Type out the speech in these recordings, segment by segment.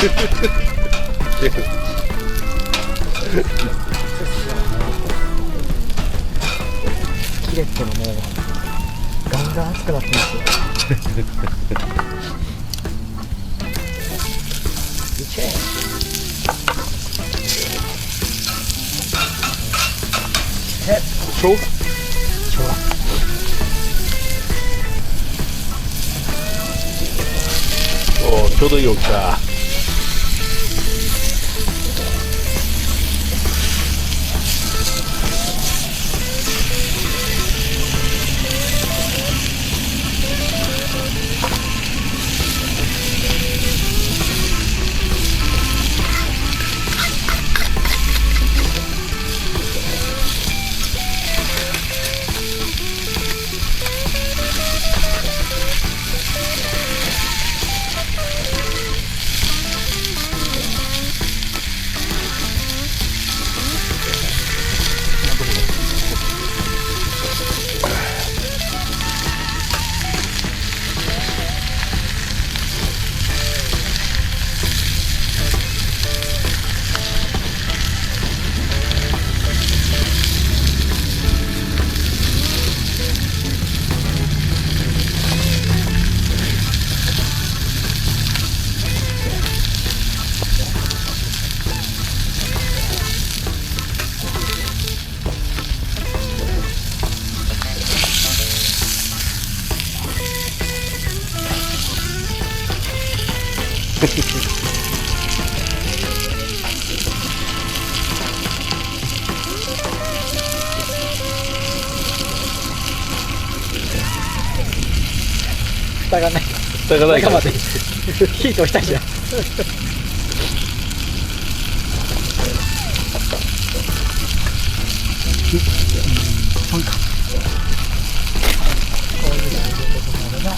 シェフキレットのもうガンガン熱くなってますよ。いけ生姜生姜おーちょうどいい大きさ。蓋がない。蓋がないから。中まで火通したいじゃん。そうか。こういうの入れることになるな。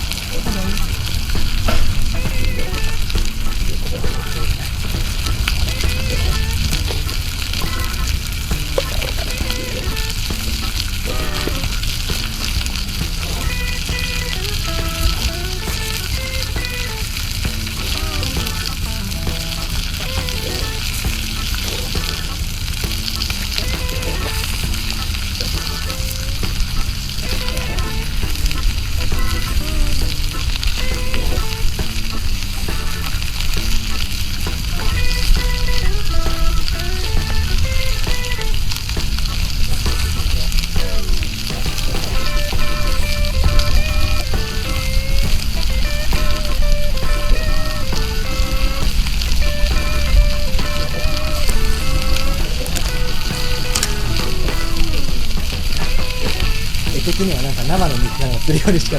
的にはなんか生の肉が乗ってるようにしか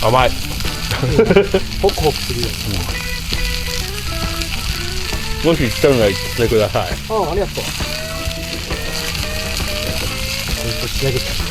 甘い。ホクホクするよ。もし来たのなら言ってください。ああ、ありがとう。仕上げちゃう。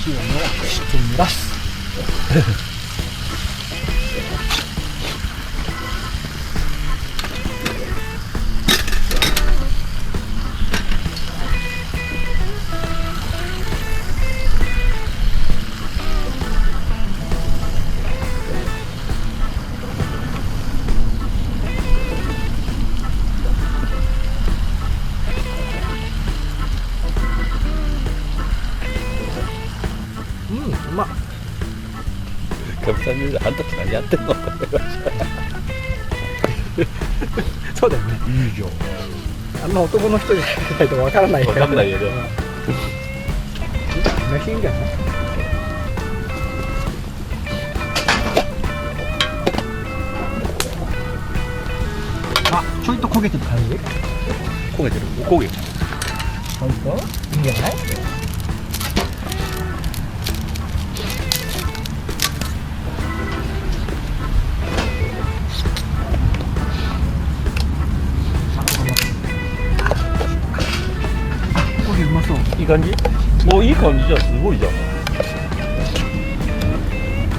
塩をしてみます。うん、うまっ。かみさんにあんた何やってんのそうだよね。いいじゃん。あんま男の人じゃないとわからないわかんないけど。飯いいんじゃない？あ、ちょいと焦げてる感じ？焦げてる。お焦げ。ちょいといいんじゃない？焦げうまそう。いい感じ？もういい感じじゃん。すごいじゃん。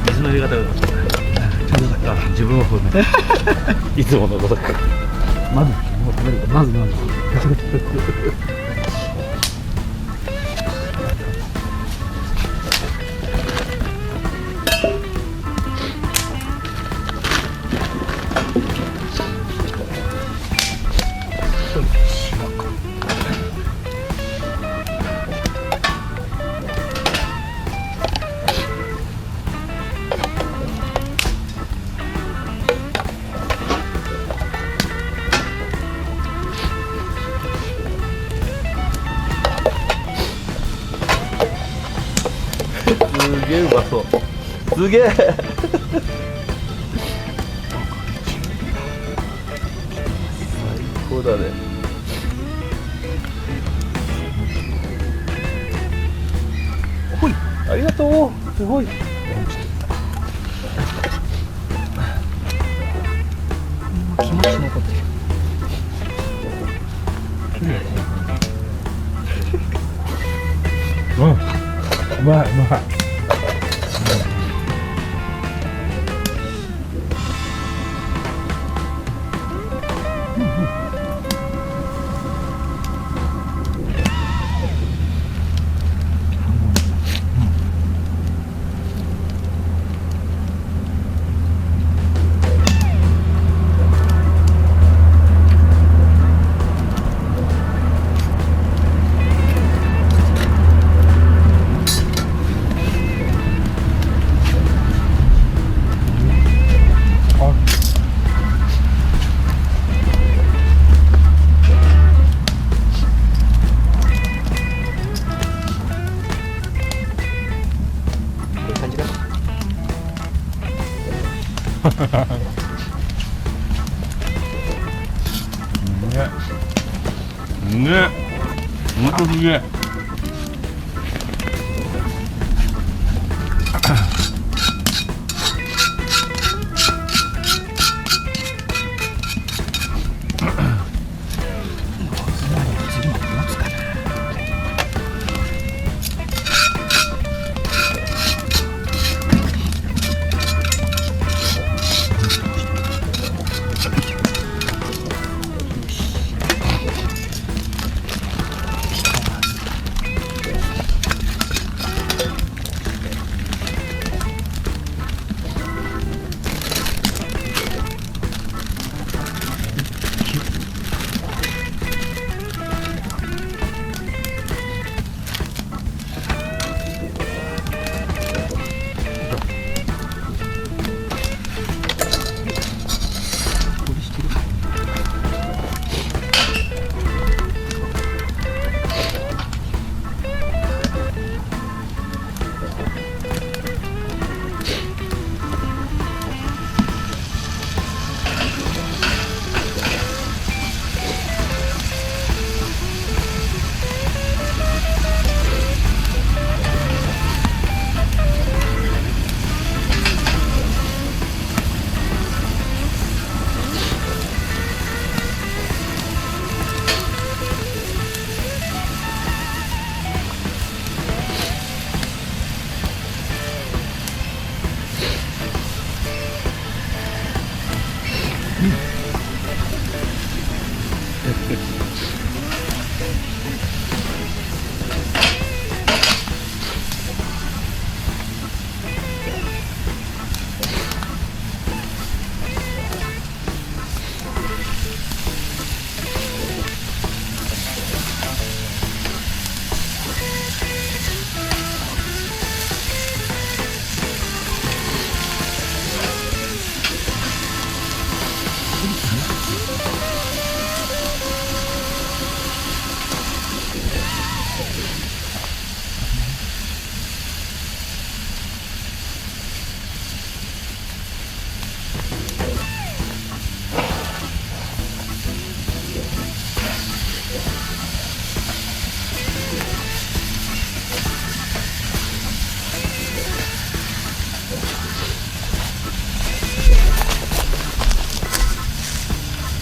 水の入れ方が。ちょうどよかっあ、自分はそうね。いつものことか。た。まずもう食べるか。まず。すげえうまそう。すげえ。最高だね。ほい。ありがとう。すごい。気持ち残ってる。うん。うまい。ね、ほんとすげえ。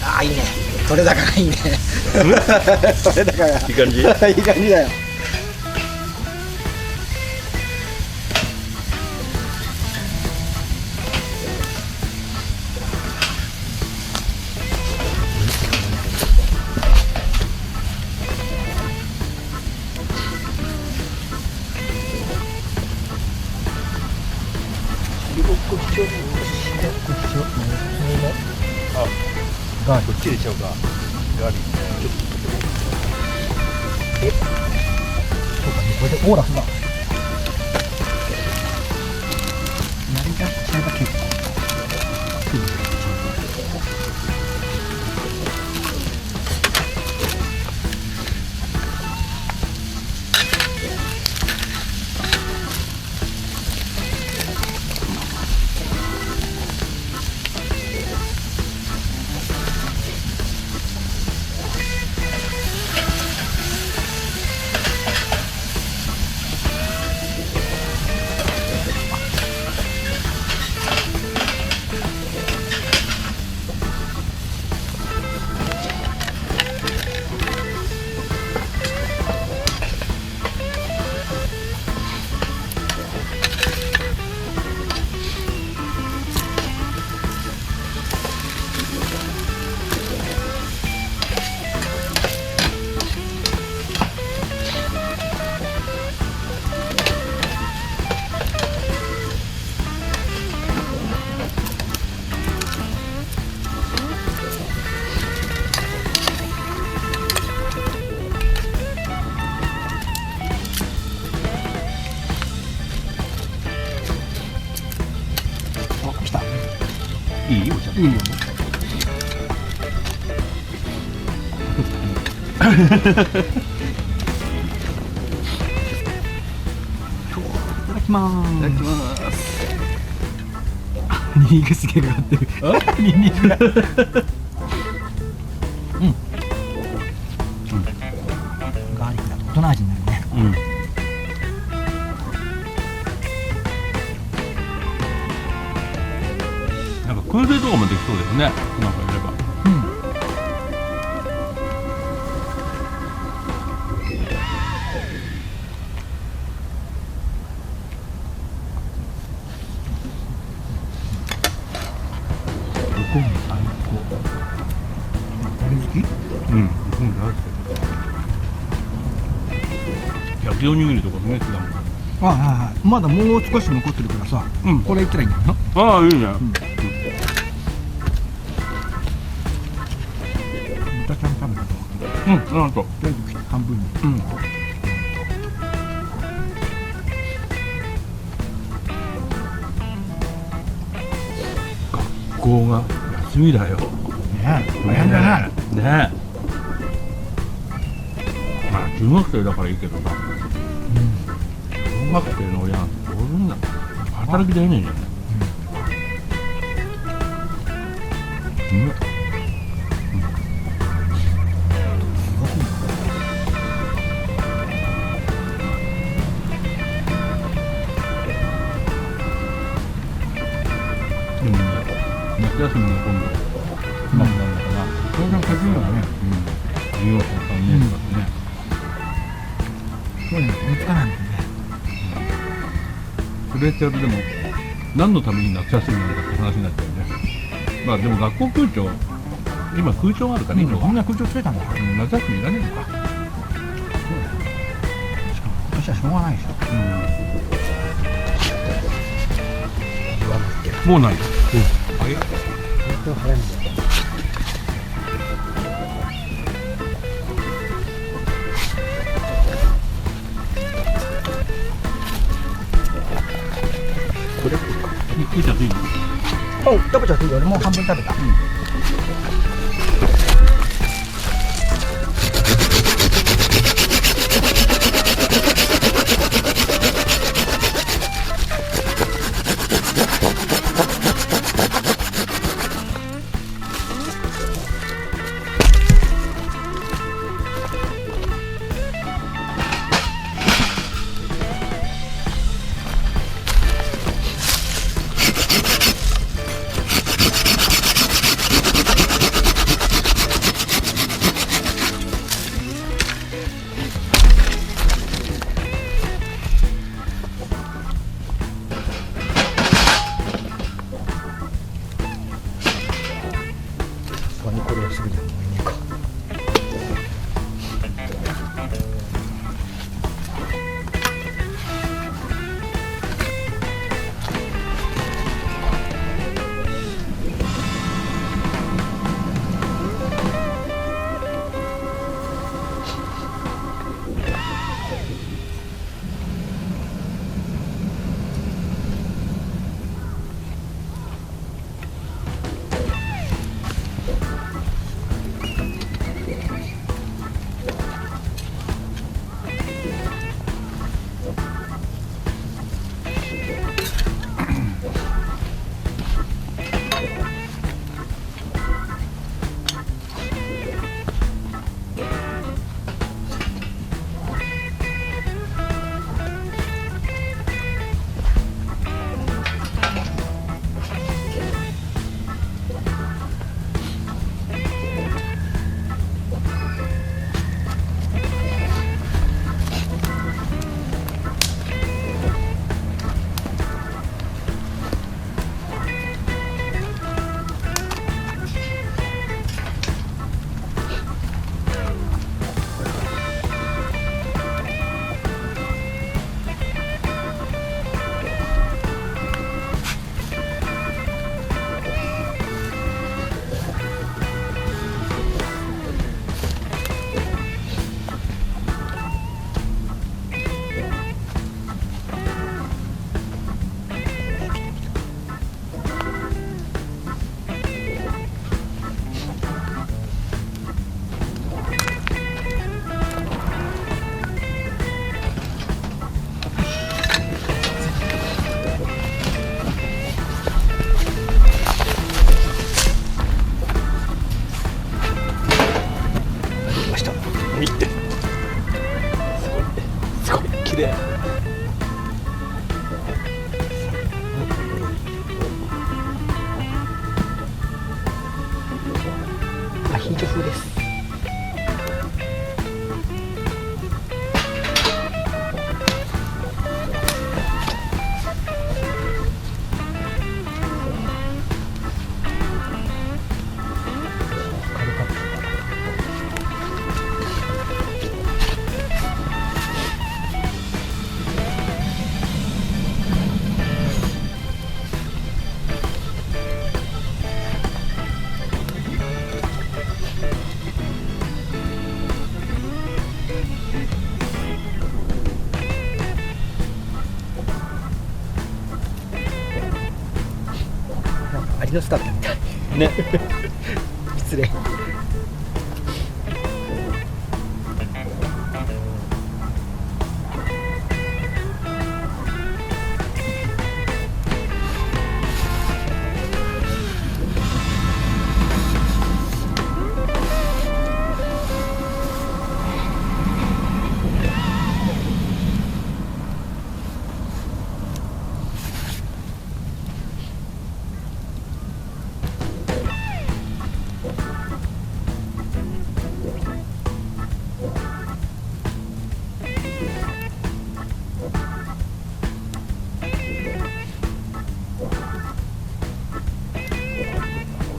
ああいいね、取れ高がいいね取れ高がいい感じ。いい感じだよ。あ、こっちでしょうか。ガーリック。そうかね、これでオーラスだ。やりだしちゃえば結構。いいお茶。いいよ。いただきまーす。いただきます。ニンニクすげえかかってる。ニンニクが。ガーリックだと大人味になるね。うん。なんか燻製とかもできそうですね。なんかやれば。こも最高。これ好き？うん、大好き。焼きおにぎりとかすげえ好きだもん。あはいはい。まだもう少し残ってるからさ、うんこれいったらいいんだよな。ああ、いいね。豚ちゃん食べたと。うん、なんと。とりあえず半分に。うん。学校が休みだよ。ねえ、大変だね。ねえ。まあ中学生だからいいけどさ、小学生の親なんてどうすんだ。働きでえねえじゃん。夏休みの今度、うまくなるのかな。それがかじるのがね、2号校3年とかってね。そういうの追いつかないもんね。それってやるでも、何のために夏休みなんだって話になっちゃうね。まあでも学校空調、今空調があるからいいのか。みんな空調つけたんだよ。夏休みいらねえのか。しかも今年はしょうがないでしょ。もうないよ。早いんだよ。これ食いちゃっていいの？お、食べちゃっていいよ。俺もう半分食べた。綺麗。アヒージョ風です。アリの巣食べたみたいね。失礼。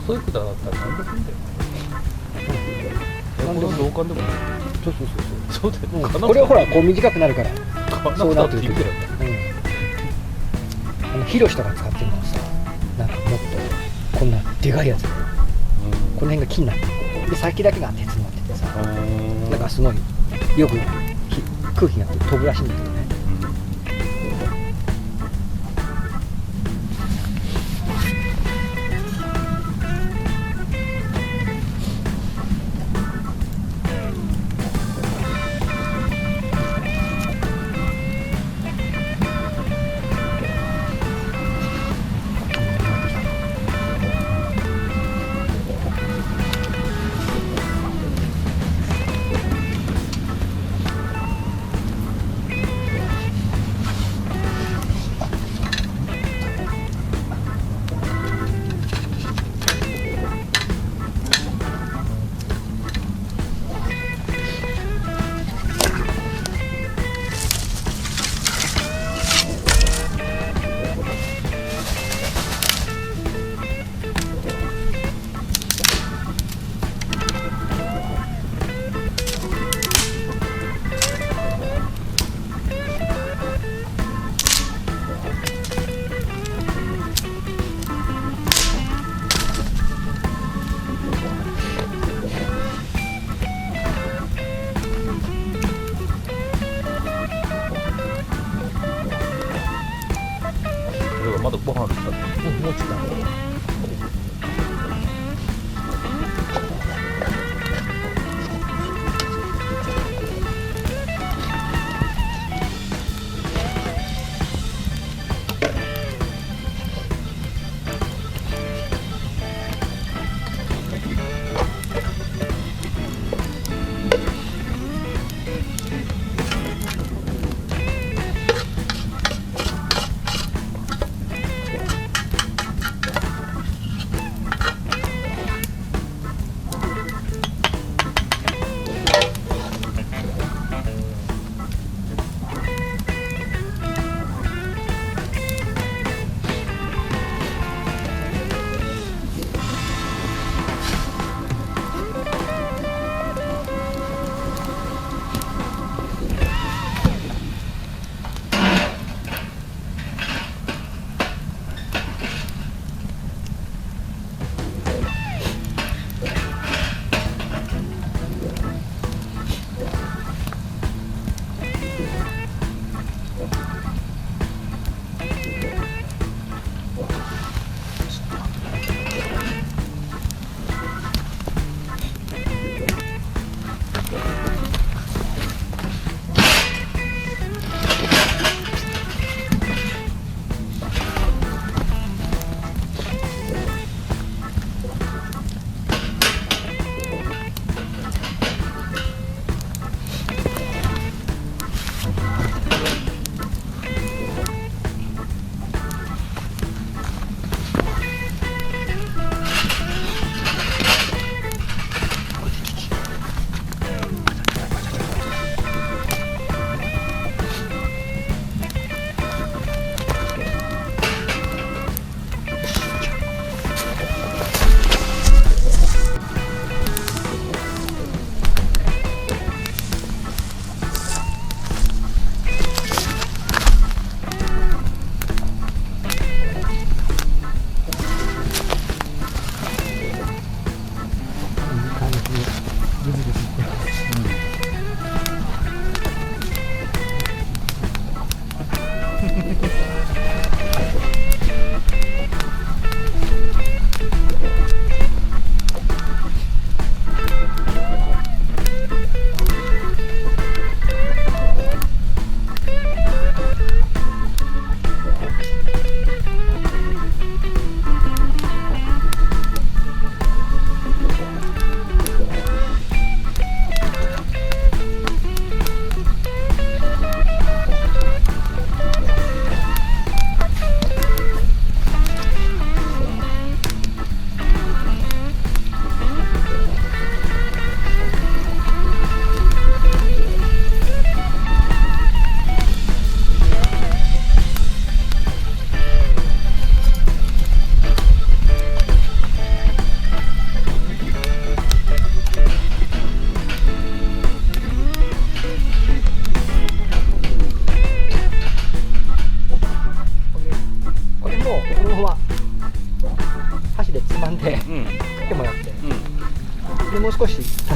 細い管だったら何でもいいんだよ。何でも同感でもいい。そうそうそうそうだよ。そう。これはほらこう短くなるから。そうなってる。ヒロシとか使ってるのはさ、なんかもっとこんなでかいやつ、この辺が木になってるで、先だけが鉄になっててさ、だからすごいよく空気が飛ぶらしいんだけどね。まだご飯ですか？もうちょっと。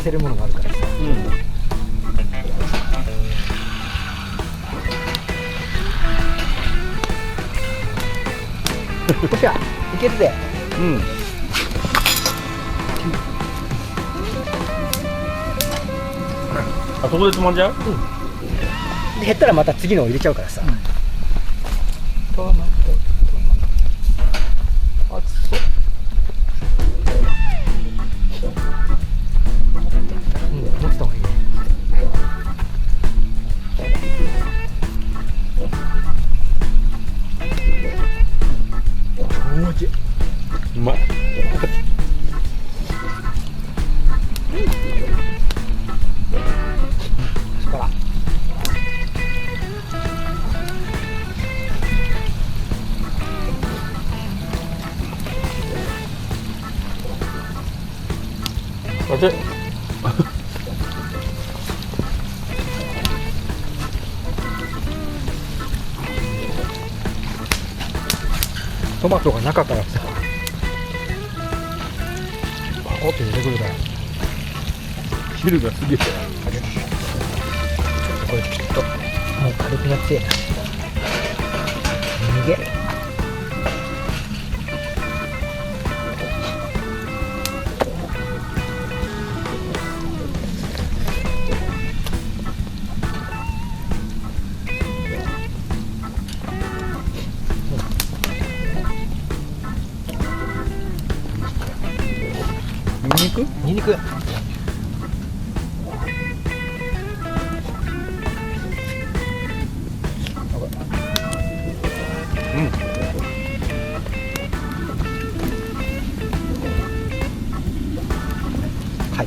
せるものがあるからさ。よっしゃ、いけるぜ。うん。あそこでつまんじゃう？で減ったらまた次のを入れちゃうからさ。トマト、熱そう。持ってた方がいいね。おいしい。うまい。アスパラ。熱い。トマトが中からさ、パコッと出てくるから。汁がすげえ。これちょっともう軽くなってえな。逃げ。ニンニク？ニンニク。はい。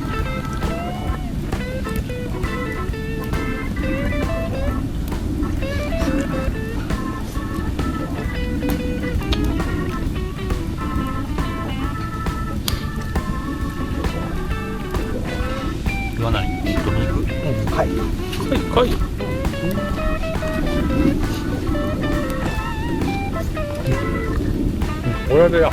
言わない。鶏肉。はい。かい。これでや。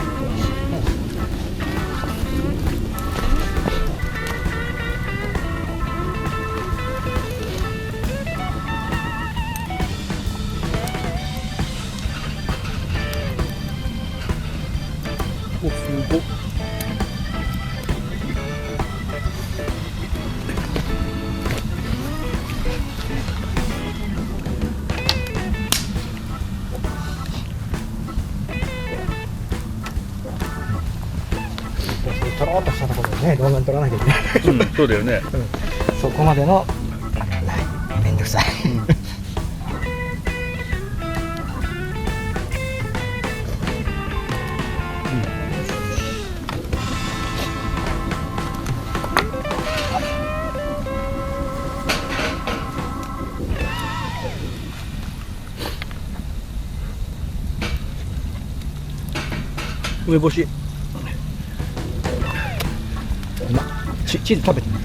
お、すごっ。取ろうとしたところでね、動画に撮らなきゃいけない。うん、そうだよね。そこまでのあれはない。めんどくさい。梅干し。うまっ。チーズ食べてみる。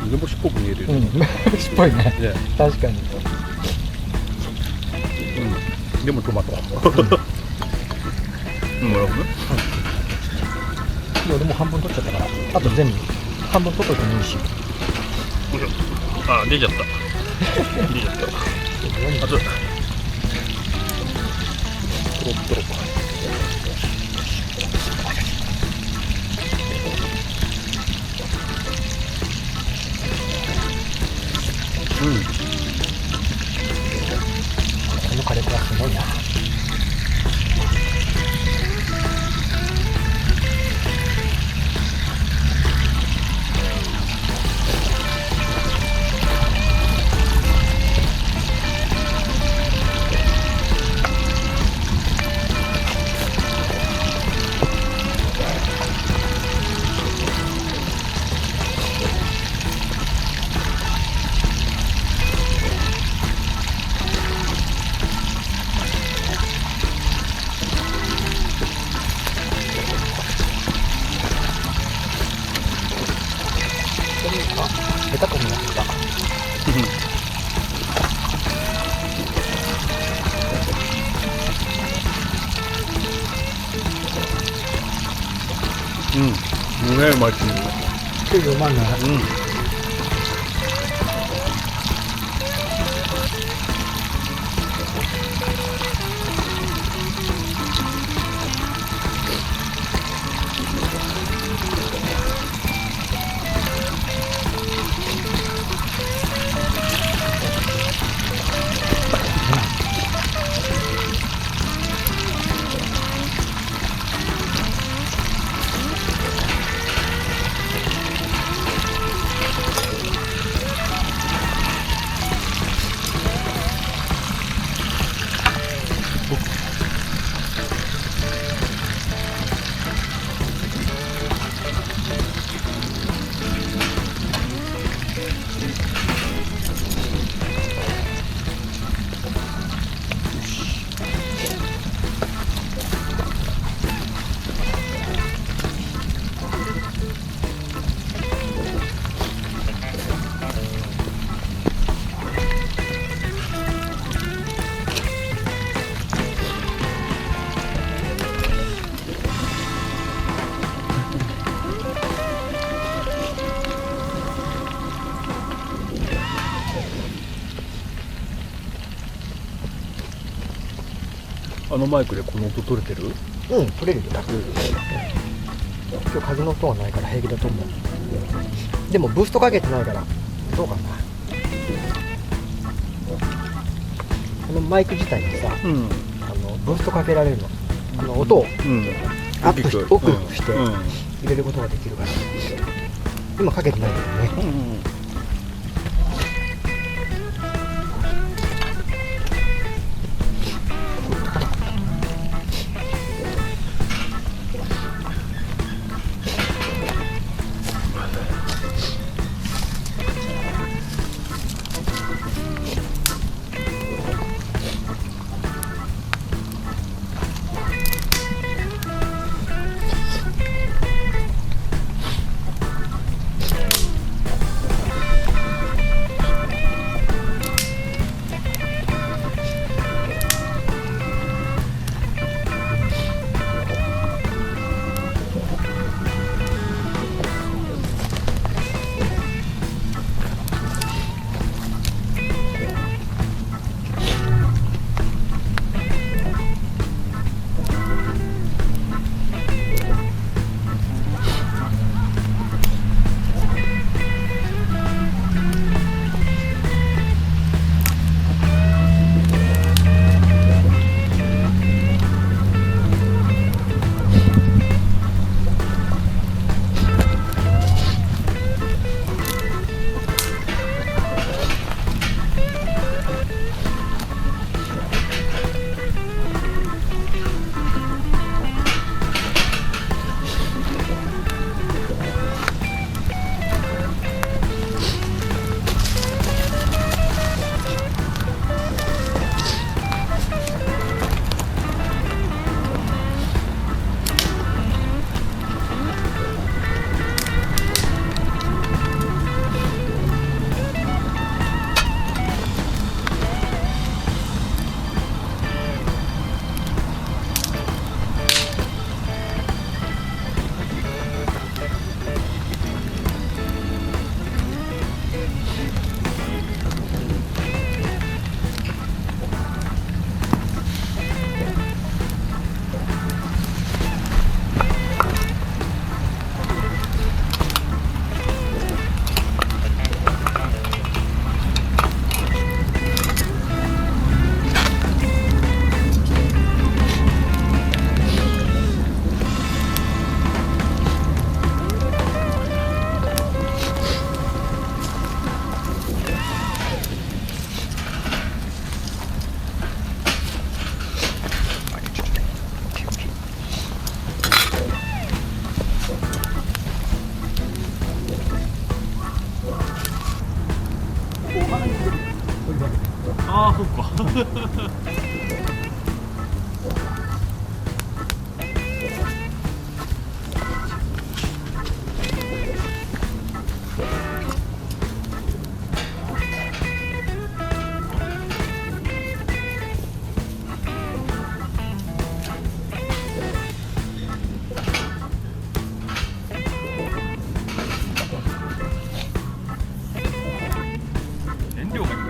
梅干しっぽく見えるよね。梅干しっぽいね。ね。確かに。でもトマト。なるほどね。俺も半分取っちゃったから、あと全部半分取っといてもいいし。あ、出ちゃった。出ちゃった。あと。トロットロ。この火力はすごいな。ね、うまいし。 94万なら、うん。あのマイクでこの音取れてる？うん、取れるよ。今日風の音はないから平気だと思う。でもブーストかけてないからどうかな。このマイク自体にさ、うん。ブーストかけられるの。音をうん。アップし奥してうん。入れることができるから。今かけてないけどね。うん。ああ、そっか。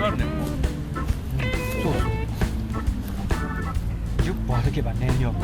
あるね、もう。そうそう10歩歩けば燃料も